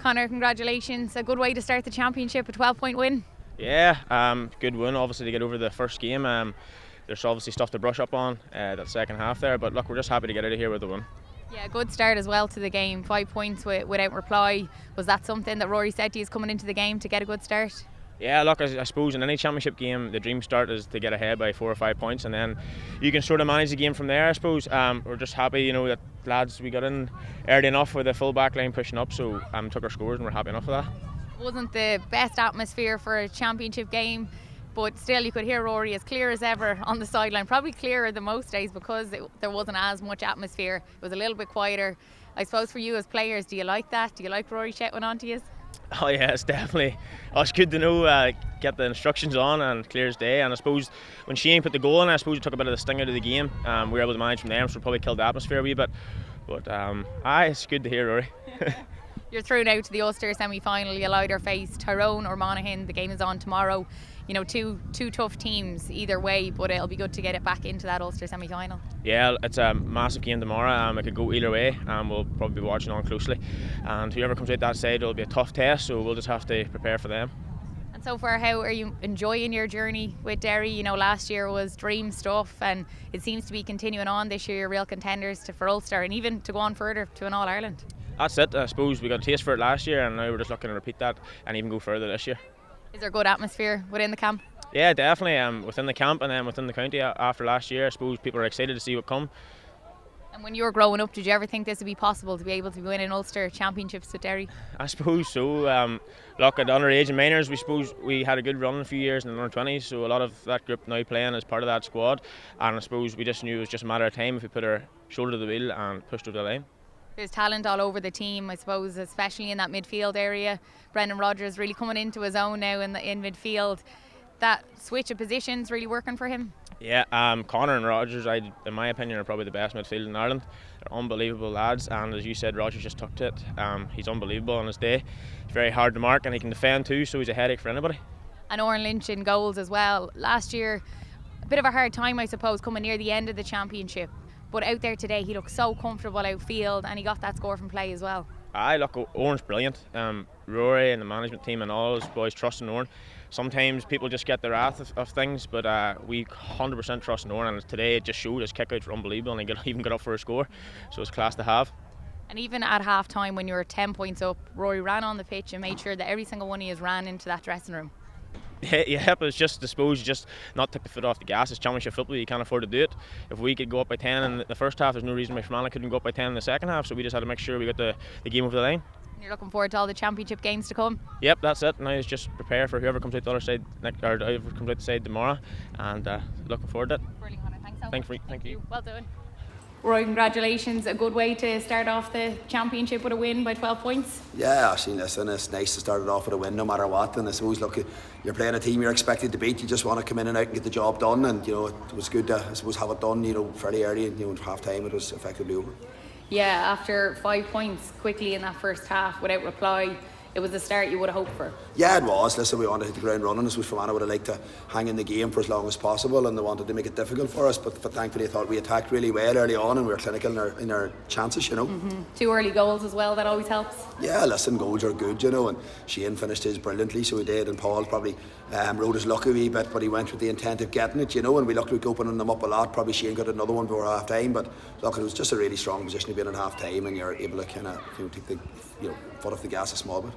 Conor, congratulations. A good way to start the championship, a 12-point win. Yeah, good win obviously to get over the first game. There's obviously stuff to brush up on that second half there, but look, we're just happy to get out of here with the win. Yeah, good start as well to the game. 5 points without reply. Was that something that Rory said to you coming into the game to get a good start? Yeah, look, I suppose in any championship game the dream start is to get ahead by 4 or 5 points, and then you can sort of manage the game from there, I suppose. We're just happy, that lads, we got in early enough with the full back line pushing up, so took our scores and we're happy enough with that. It wasn't the best atmosphere for a championship game, but still you could hear Rory as clear as ever on the sideline, probably clearer than most days because there wasn't as much atmosphere. It was a little bit quieter. I suppose for you as players, do you like that? Do you like Rory shouting on to you? Oh yeah, it's definitely. It's good to know, get the instructions on and clear as day. And I suppose when Shane put the goal in, I suppose it took a bit of the sting out of the game. We were able to manage from there, so it probably killed the atmosphere a wee bit. But it's good to hear, Rory. You're through now to the Ulster semi-final. You'll either face Tyrone or Monaghan. The game is on tomorrow. Two tough teams either way, but it'll be good to get it back into that Ulster semi-final. Yeah, it's a massive game tomorrow. It could go either way. We'll probably be watching on closely, and whoever comes out that side, it'll be a tough test, so we'll just have to prepare for them. And so far, how are you enjoying your journey with Derry? Last year was dream stuff, and it seems to be continuing on this year. You're real contenders for Ulster, and even to go on further to an All-Ireland. That's it. I suppose we got a taste for it last year, and now we're just looking to repeat that and even go further this year. Is there a good atmosphere within the camp? Yeah, definitely. Within the camp and then within the county after last year, I suppose people are excited to see what come. And when you were growing up, did you ever think this would be possible to be able to be winning Ulster championships with Derry? I suppose so. Look, at underage and minors, we had a good run a few years in the under-20s, so a lot of that group now playing as part of that squad. And I suppose we just knew it was just a matter of time if we put our shoulder to the wheel and pushed over the line. There's talent all over the team, I suppose, especially in that midfield area. Brendan Rodgers really coming into his own now in midfield. That switch of positions really working for him? Yeah, Conor and Rodgers, in my opinion, are probably the best midfield in Ireland. They're unbelievable lads, and as you said, Rodgers just took to it. He's unbelievable on his day. He's very hard to mark, and he can defend too, so he's a headache for anybody. And Oren Lynch in goals as well. Last year, a bit of a hard time, I suppose, coming near the end of the championship. But out there today, he looked so comfortable outfield, and he got that score from play as well. Look, Oren's brilliant. Rory and the management team and all those boys trust in Oren. Sometimes people just get the wrath of things, but we 100% trust in Oren, and today it just showed. His kick-outs were unbelievable, and he even got up for a score, so it's class to have. And even at half time, when you were 10 points up, Rory ran on the pitch and made sure that every single one of you ran into that dressing room. Yeah, but it's just, I suppose, just not take the foot off the gas. It's championship football, you can't afford to do it. If we could go up by 10 in the first half, there's no reason why Fermanagh couldn't go up by 10 in the second half, so we just had to make sure we got the game over the line. And you're looking forward to all the championship games to come? Yep, that's it. Now it's just prepare for whoever comes out the other side, or whoever comes out the side tomorrow, and looking forward to it. Brilliant, Conor. Thanks so much. Thank you. Well done. Roy, congratulations. A good way to start off the championship with a win by 12 points. Yeah, listen, it's nice to start it off with a win no matter what. And I suppose, look, you're playing a team you're expected to beat. You just want to come in and out and get the job done. And, it was good to, I suppose, have it done, fairly early. And, at half time it was effectively over. Yeah, after 5 points quickly in that first half without reply, it was the start you would have hoped for. Yeah, it was. Listen, we wanted to hit the ground running. I suppose Fermanagh would have liked to hang in the game for as long as possible, and they wanted to make it difficult for us. But thankfully, I thought we attacked really well early on, and we were clinical in our chances. 2 early goals as well. That always helps. Yeah, listen, goals are good, and Shane finished his brilliantly, so he did, and Paul probably rode his luck a wee bit, but he went with the intent of getting it, and we looked like opening them up a lot. Probably Shane got another one before half time, but look, it was just a really strong position to be in at half time, and you're able to kind of take the foot off the gas a small bit.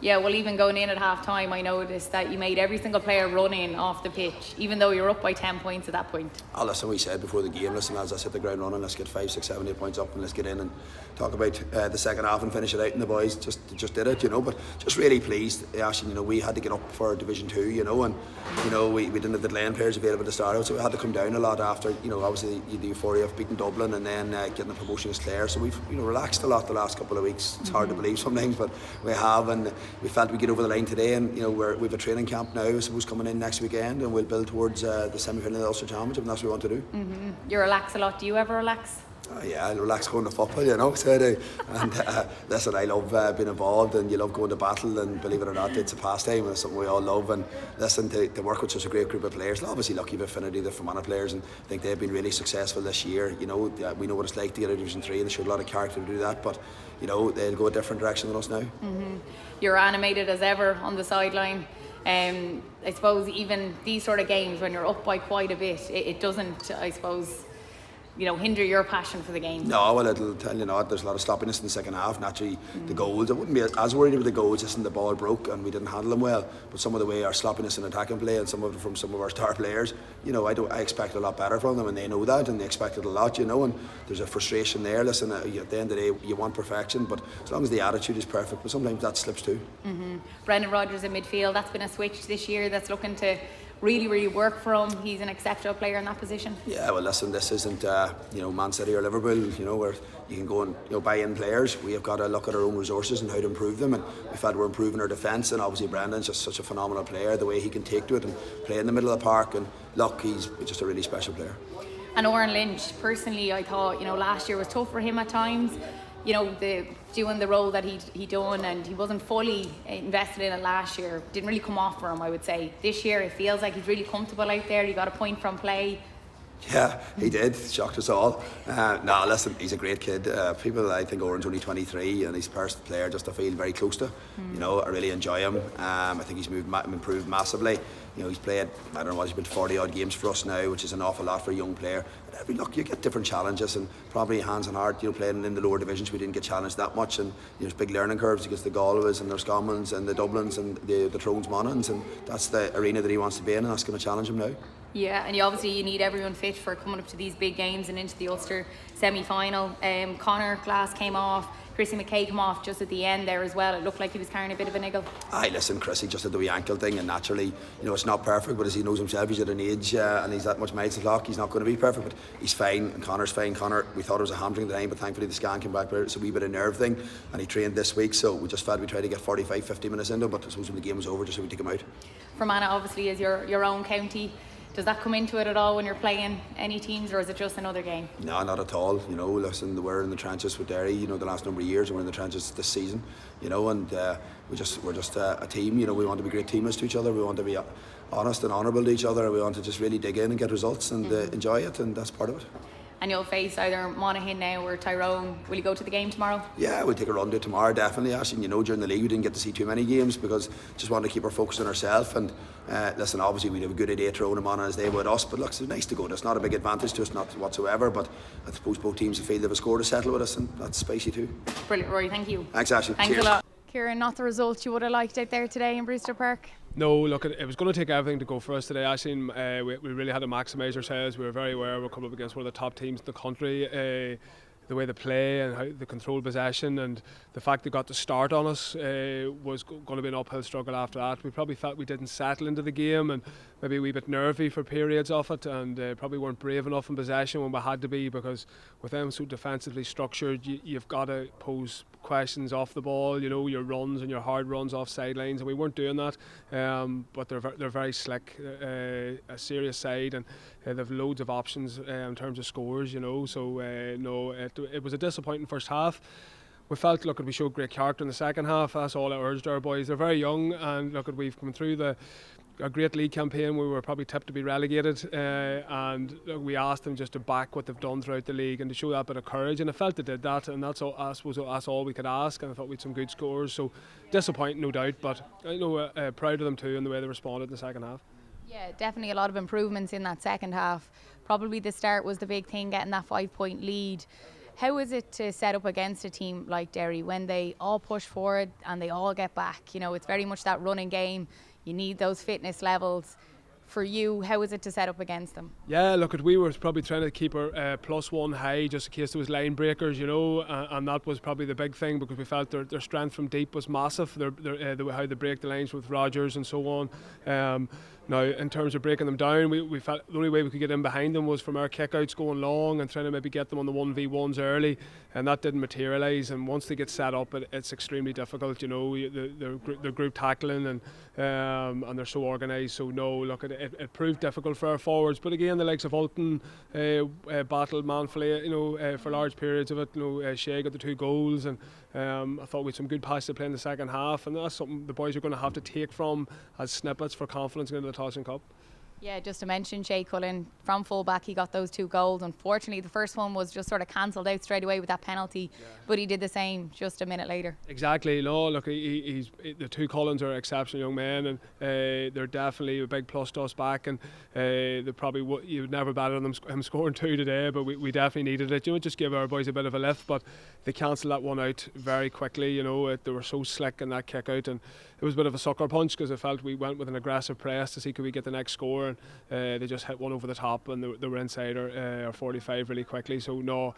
Yeah, well, even going in at half time, I noticed that you made every single player run in off the pitch, even though you're up by 10 points at that point. Oh, listen, we said before the game, listen, as I hit the ground running, let's get 5, 6, 7, 8 points up, and let's get in and talk about the second half and finish it out. And the boys just did it, but just really pleased. Actually, we had to get up for Division 2, and we didn't have the Glen players available to start out, so we had to come down a lot after, obviously the euphoria of beating Dublin and then getting the promotion as Clare. So we've relaxed a lot the last couple of weeks. It's hard to believe sometimes, but we have, and we felt we get over the line today, and we've a training camp now, I suppose, coming in next weekend, and we'll build towards the semi-final of the Ulster Championship, and that's what we want to do. You relax a lot. Do you ever relax? Oh, yeah, I relax going to football, so I do. And listen, I love being involved, and you love going to battle, and believe it or not, it's a pastime and it's something we all love. And listen, to work with such a great group of players, obviously lucky with affinity the Fermanagh players, and I think they've been really successful this year. We know what it's like to get out of Division 3, and they showed a lot of character to do that, but they'll go a different direction than us now. You're animated as ever on the sideline. I suppose even these sort of games, when you're up by quite a bit, it doesn't, I suppose, hinder your passion for the game. No, well, it'll tell you not. There's a lot of sloppiness in the second half. Naturally, the goals, I wouldn't be as worried about the goals, just in the ball broke and we didn't handle them well. But some of the way our sloppiness in attacking play, and some of it from some of our star players, I expect a lot better from them, and they know that, and they expect it a lot, and there's a frustration there. Listen, at the end of the day, you want perfection, but as long as the attitude is perfect, but sometimes that slips too. Brendan Rodgers in midfield, that's been a switch this year that's looking to really, really work for him. He's an exceptional player in that position. Yeah, well, listen, this isn't Man City or Liverpool, where you can go and buy in players. We have got to look at our own resources and how to improve them, and we're improving our defence, and obviously Brendan's just such a phenomenal player, the way he can take to it and play in the middle of the park, and look, he's just a really special player. And Oren Lynch, personally, I thought last year was tough for him at times. Doing the role that he done, and he wasn't fully invested in it last year. Didn't really come off for him, I would say. This year it feels like he's really comfortable out there. He got a point from play. Yeah, he did. Shocked us all. Listen, he's a great kid. I think Oren's only 23, and he's the first player just to feel very close to. I really enjoy him. I think he's improved massively. He's played, I don't know what, he's been 40 odd games for us now, which is an awful lot for a young player. But every look, you get different challenges, and probably hands on heart, playing in the lower divisions, we didn't get challenged that much, and there's big learning curves against the Galways and the Scommons and the Dublins and the Trones Monans, and that's the arena that he wants to be in, and that's going to challenge him now. Yeah, and you need everyone fit for coming up to these big games and into the Ulster semi-final. Conor Glass came off, Chrissy McKay came off just at the end there as well. It looked like he was carrying a bit of a niggle. Listen, Chrissy just had the wee ankle thing, and naturally, it's not perfect, but as he knows himself, he's at an age and he's that much miles to clock, he's not going to be perfect, but he's fine, and Conor's fine. Conor, we thought it was a hamstring at the time, but thankfully the scan came back, it's a wee bit of nerve thing, and he trained this week, so we just felt we tried to get 45-50 minutes into it, but I suppose when the game was over, just so we take him out. Fermanagh obviously is your own county. Does that come into it at all when you're playing any teams, or is it just another game? No, not at all. Listen, we're in the trenches with Derry, the last number of years, and we're in the trenches this season, and we're just a team. We want to be great teammates to each other. We want to be honest and honourable to each other, and we want to just really dig in and get results and enjoy it, and that's part of it. And you'll face either Monaghan now or Tyrone. Will you go to the game tomorrow? Yeah, we'll take a run to it tomorrow, definitely, Ashton. During the league we didn't get to see too many games because just wanted to keep our focus on ourselves, and listen, obviously we'd have a good idea throwing them on as they would us, but look, it's nice to go. It's not a big advantage to us, not whatsoever, but I suppose both teams feel they've a score to settle with us, and that's spicy too. Brilliant, Rory, thank you. Thanks, Ashton. Thanks a lot. Kieran, not the result you would have liked out there today in Brewster Park? No, look, it was going to take everything to go for us today. Actually, we really had to maximise ourselves. We were very aware we were coming up against one of the top teams in the country. The way they play and how they control possession, and the fact they got the start on us was going to be an uphill struggle after that. We probably felt we didn't settle into the game, and maybe a wee bit nervy for periods of it, and probably weren't brave enough in possession when we had to be, because with them so defensively structured, you've got to pose questions off the ball, your runs and your hard runs off sidelines, and we weren't doing that. But they're very slick, a serious side, and they've loads of options in terms of scores, so it was a disappointing first half. We felt, we showed great character in the second half. That's all I urged our boys. They're very young, and we've come through a great league campaign. We were probably tipped to be relegated, and we asked them just to back what they've done throughout the league and to show that bit of courage, and I felt they did that, and that's all, I suppose that's all we could ask, and I thought we had some good scores, so disappointing no doubt, but proud of them too and the way they responded in the second half. Yeah, definitely a lot of improvements in that second half. Probably the start was the big thing, getting that 5-point lead. How is it to set up against a team like Derry when they all push forward and they all get back? It's very much that running game. You need those fitness levels. For you, how is it to set up against them? Yeah, we were probably trying to keep our +1 high just in case there was line breakers, and that was probably the big thing, because we felt their strength from deep was massive. How they break the lines with Rodgers and so on. Now, in terms of breaking them down, we felt the only way we could get in behind them was from our kickouts going long and trying to maybe get them on the 1v1s early, and that didn't materialise. And once they get set up, it's extremely difficult. You know, they're group tackling and they're so organised. So no, look, it proved difficult for our forwards. But again, the likes of Ulton battled manfully, you know, for large periods of it. You know, Shea got the 2 goals, and I thought we had some good passes to play in the second half, and that's something the boys are going to have to take from as snippets for confidence into the Tailteann Cup. Yeah, just to mention Shea Cullen from full-back, he got those 2 goals. Unfortunately, the first one was just sort of cancelled out straight away with that penalty, but he did the same just a minute later. Exactly. No, look, the 2 Cullens are exceptional young men, and they're definitely a big plus to us back, and they probably you would never bet on him scoring 2 today, but we definitely needed it. You know, just give our boys a bit of a lift, but they cancelled that one out very quickly. You know, they were so slick in that kick out, and it was a bit of a sucker punch because I felt we went with an aggressive press to see could we get the next score, and they just hit one over the top, and they were inside our 45 really quickly. So no,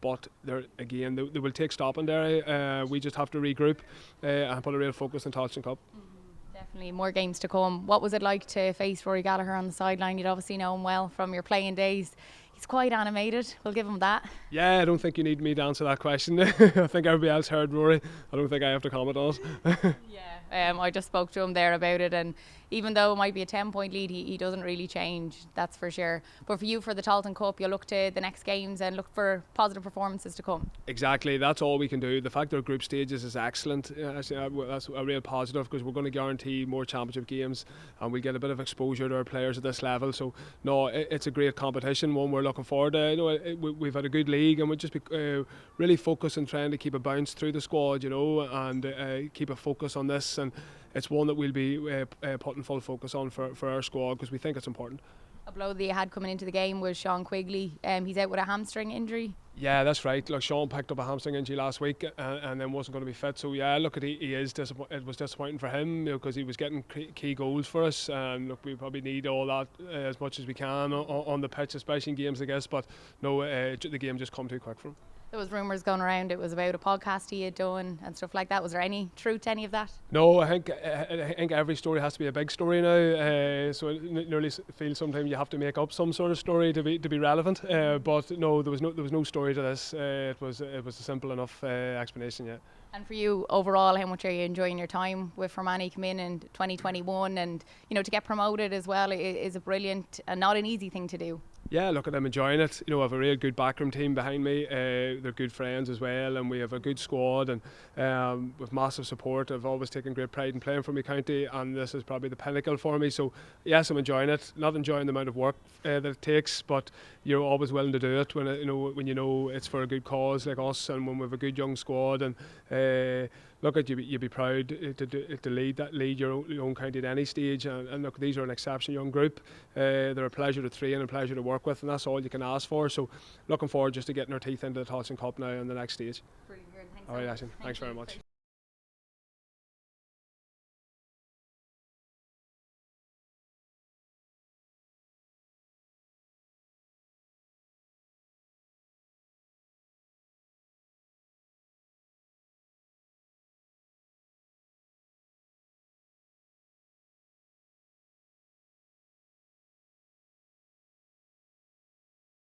but they will take stopping Derry. We just have to regroup and put a real focus on Tailteann Cup. Definitely more games to come. What was it like to face Rory Gallagher on the sideline? You'd obviously know him well from your playing days. He's quite animated, we'll give him that. Yeah, I don't think you need me to answer that question. I think everybody else heard Rory. I don't think I have to comment on it. Yeah, I just spoke to him there about it, and even though it might be a 10-point lead, he doesn't really change, that's for sure. But for you, for the Tailteann Cup, you'll look to the next games and look for positive performances to come. Exactly, that's all we can do. The fact that our group stages is excellent, that's a real positive, because we're going to guarantee more championship games and we get a bit of exposure to our players at this level. So no, it's a great competition, one we're looking forward to. You know, we've had a good league, and we'll just be really focused on trying to keep a bounce through the squad, you know, and keep a focus on this. And it's one that we'll be putting full focus on for our squad, because we think it's important. A blow that you had coming into the game was Sean Quigley. He's out with a hamstring injury. Yeah, that's right. Look, Sean picked up a hamstring injury last week and then wasn't going to be fit. So yeah, look, it was disappointing for him, because he was getting key goals for us. And look, we probably need all that as much as we can on the pitch, especially in games like this. But no, the game just come too quick for him. There was rumours going around it was about a podcast he had done and stuff like that. Was there any truth to any of that? No, I think every story has to be a big story now. So I nearly feel sometimes you have to make up some sort of story to be relevant. But no, there was no story to this. It was a simple enough explanation. Yeah. And for you overall, how much are you enjoying your time with Fermanagh? Come in 2021, and you know, to get promoted as well is a brilliant and not an easy thing to do. Yeah, look, I'm enjoying it. You know, I have a real good backroom team behind me. They're good friends as well, and we have a good squad, and with massive support. I've always taken great pride in playing for my county, and this is probably the pinnacle for me. So yes, I'm enjoying it. Not enjoying the amount of work that it takes, but you're always willing to do it when you know it's for a good cause like us, and when we have a good young squad. And look, you'd be proud to lead your own county at any stage. And look, these are an exceptional young group. They're a pleasure to train and a pleasure to work with, and that's all you can ask for. So looking forward just to getting our teeth into the Tailteann Cup now on the next stage. Brilliant. All right, Ashley. Thanks very much.